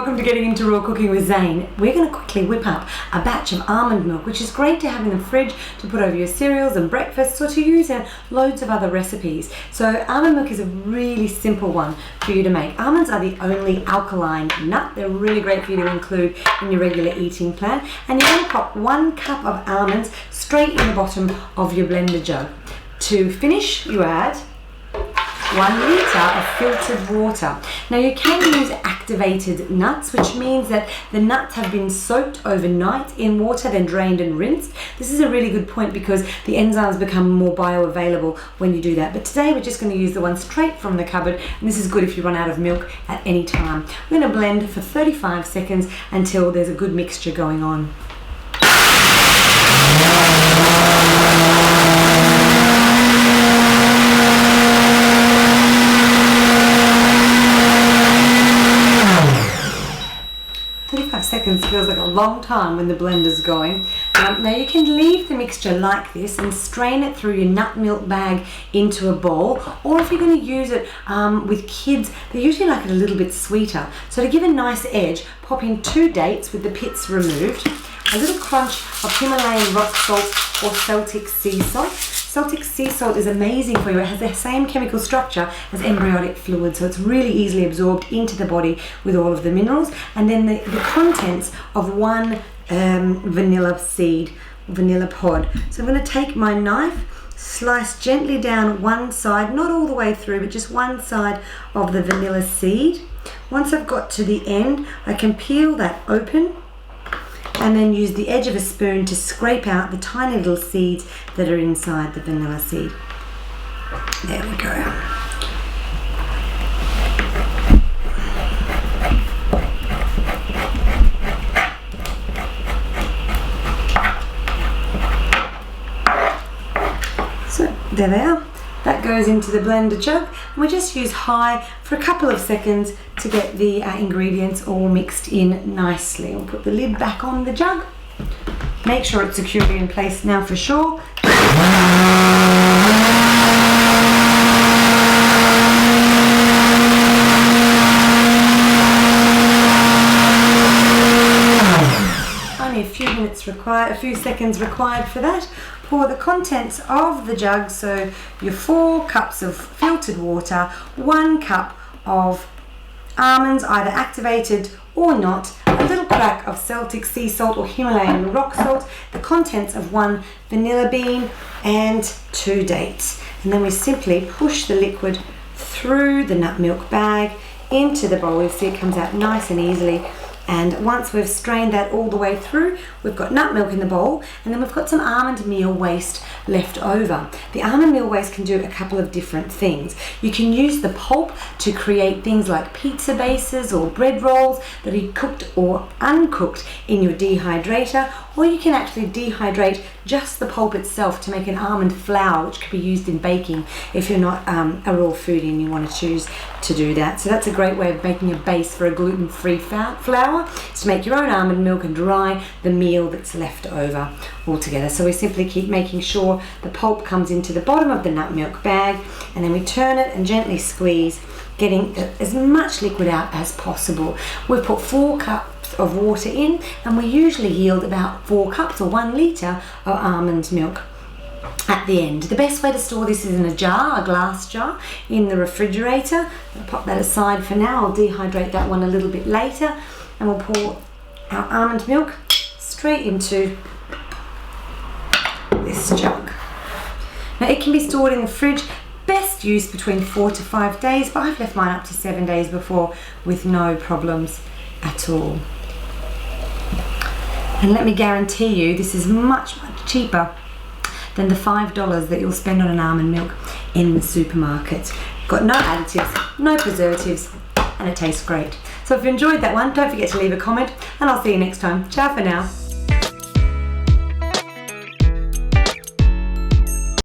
welcome to Getting Into Raw Cooking with Zane. We're going to quickly whip up a batch of almond milk, which is great to have in the fridge to put over your cereals and breakfasts or to use in loads of other recipes. So almond milk is a really simple one for you to make. Almonds are the only alkaline nut. They're really great for you to include in your regular eating plan. And you're going to pop 1 cup of almonds straight in the bottom of your blender jug. To finish, you add 1 litre of filtered water. Now you can use activated nuts, which means that the nuts have been soaked overnight in water, then drained and rinsed. This is a really good point because the enzymes become more bioavailable when you do that. But today we're just going to use the one straight from the cupboard, and this is good if you run out of milk at any time. We're going to blend for 35 seconds until there's a good mixture going on. Seconds feels like a long time when the blender's going. Now you can leave the mixture like this and strain it through your nut milk bag into a bowl, or if you're going to use it with kids, they usually like it a little bit sweeter. So to give a nice edge, pop in 2 dates with the pits removed, a little crunch of Himalayan rock salt or Celtic sea salt. Celtic sea salt is amazing for you. It has the same chemical structure as embryonic fluid, so it's really easily absorbed into the body with all of the minerals. And then the contents of 1 vanilla seed, vanilla pod. So I'm going to take my knife, slice gently down one side, not all the way through, but just one side of the vanilla seed. Once I've got to the end, I can peel that open and then use the edge of a spoon to scrape out the tiny little seeds that are inside the vanilla seed. There we go. So there they are. That goes into the blender jug, and we just use high for a couple of seconds to get the ingredients all mixed in nicely. We'll put the lid back on the jug. Make sure it's securely in place now for sure. Only a few minutes required, a few seconds required for that. Pour the contents of the jug, so your 4 cups of filtered water, 1 cup of almonds, either activated or not, a little crack of Celtic sea salt or Himalayan rock salt, the contents of 1 vanilla bean and 2 dates. And then we simply push the liquid through the nut milk bag into the bowl. You see it comes out nice and easily. And once we've strained that all the way through, we've got nut milk in the bowl, and then we've got some almond meal waste left over. The almond meal waste can do a couple of different things. You can use the pulp to create things like pizza bases or bread rolls that are cooked or uncooked in your dehydrator, or you can actually dehydrate just the pulp itself to make an almond flour, which could be used in baking if you're not a raw foodie and you want to choose to do that. So that's a great way of making a base for a gluten-free flour, is to make your own almond milk and dry the meal that's left over altogether. So we simply keep making sure the pulp comes into the bottom of the nut milk bag, and then we turn it and gently squeeze, getting as much liquid out as possible. We've put 4 cups of water in, and we usually yield about 4 cups or 1 litre of almond milk at the end. The best way to store this is in a jar, a glass jar, in the refrigerator. I'll pop that aside for now. I'll dehydrate that one a little bit later, and we'll pour our almond milk straight into this jug. Now it can be stored in the fridge, best use between 4 to 5 days, but I've left mine up to 7 days before with no problems at all. And let me guarantee you, this is much cheaper than the $5 that you'll spend on an almond milk in the supermarket. Got no additives, no preservatives, and it tastes great. So if you enjoyed that one, don't forget to leave a comment, and I'll see you next time. Ciao for now.